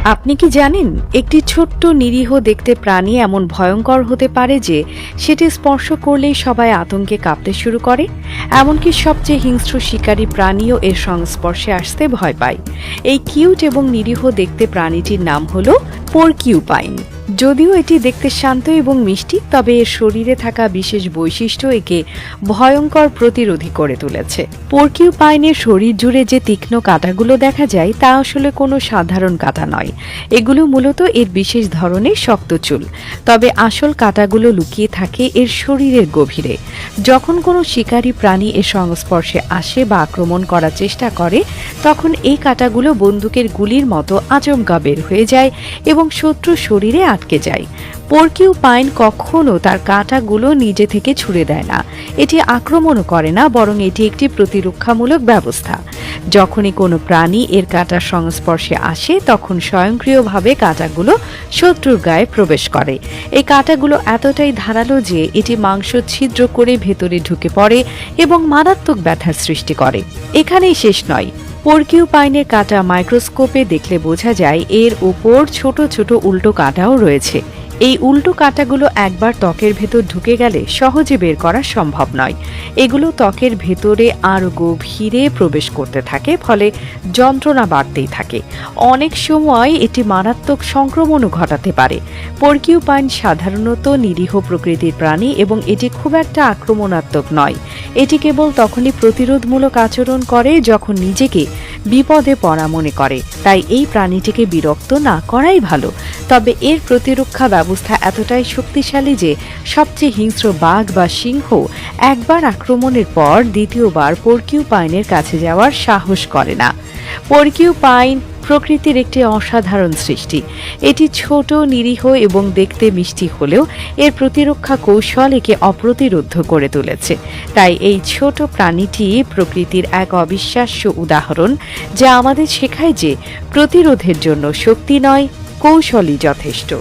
আপনি কি জানেন একটি ছোট্ট নিরীহ দেখতে প্রাণী এমন ভয়ঙ্কর হতে পারে যে সেটি স্পর্শ করলেই সবাই আতঙ্কে কাঁপতে শুরু করে। এমনকি সবচেয়ে হিংস্র শিকারী প্রাণীও এর সংস্পর্শে আসতে ভয় পায়। এই কিউট এবং নিরীহ দেখতে প্রাণীটির নাম হলো পোরকিউপাইন। যদিও এটি দেখতে শান্ত এবং মিষ্টি, তবে এর শরীরে থাকা বিশেষ বৈশিষ্ট্য একে ভয়ঙ্কর প্রতিরোধী করে তুলেছে। পোরকিউপাইনের শরীর জুড়ে যে তীক্ষ্ণ কাঁটাগুলো দেখা যায় তা আসলে কোনো সাধারণ কাঁটা নয়। এগুলো মূলত এর বিশেষ ধরনের শক্ত চুল। তবে আসল কাঁটাগুলো লুকিয়ে থাকে এর শরীরের গভীরে। যখন কোনো শিকারী প্রাণী এর সংস্পর্শে আসে বা আক্রমণ করার চেষ্টা করে, তখন এই কাঁটাগুলো বন্দুকের গুলির মতো আচমকা বের হয়ে যায় এবং শত্রুর শরীরে আটকে যায়। পোরকিউপাইন কখনো তার কাঁটাগুলো নিজে থেকে ছুড়ে দেয় না। এটি আক্রমণও করে না, বরং এটি একটি প্রতিরক্ষামূলক ব্যবস্থা। যখনই কোনো প্রাণী এর কাঁটার সংস্পর্শে আসে, তখন স্বয়ংক্রিয়ভাবে কাঁটাগুলো শত্রুর গায়ে প্রবেশ করে। এই কাঁটাগুলো এতটাই ধারালো যে এটি মাংস ছিদ্র করে ভেতরে ঢুকে পড়ে এবং মারাত্মক ব্যথার সৃষ্টি করে। এখানেই শেষ নয়, পোরকিউপাইনের কাঁটা মাইক্রোস্কোপে দেখলে বোঝা যায় এর উপর ছোট ছোট উল্টো কাঁটাও রয়েছে। এই উল্টো কাঁটাগুলো একবার ত্বকের ভেতর ঢুকে গেলে সহজে বের করা সম্ভব নয়। এগুলো ত্বকের ভেতরে আরও গভীরে প্রবেশ করতে থাকে, ফলে যন্ত্রণা বাড়তেই থাকে। অনেক সময় এটি মারাত্মক সংক্রমণও ঘটাতে পারে। পোরকিউপাইন সাধারণত নিরীহ প্রকৃতির প্রাণী এবং এটি খুব একটা আক্রমণাত্মক নয়। এটি কেবল তখনই প্রতিরোধমূলক আচরণ করে যখন নিজেকে বিপদে পড়া মনে করে। তাই এই প্রাণীটিকে বিরক্ত না করাই ভালো। তবে এর প্রতিরক্ষা ব্যবস্থা এতটাই শক্তিশালী যে সবচেয়ে হিংস্র বাঘ বা সিংহ একবার আক্রমণের পর দ্বিতীয়বার পোরকিউপাইনের কাছে যাওয়ার সাহস করে না। পোরকিউপাইন প্রকৃতির একটি অসাধারণ সৃষ্টি। এটি ছোট, নিরীহ এবং দেখতে মিষ্টি হলেও এর প্রতিরক্ষা কৌশল একে অপ্রতিরোধ্য করে তুলেছে। তাই এই ছোট প্রাণীটি প্রকৃতির এক অবিশ্বাস্য উদাহরণ, যা আমাদের শেখায় যে প্রতিরোধের জন্য শক্তি নয়, কৌশলই যথেষ্ট।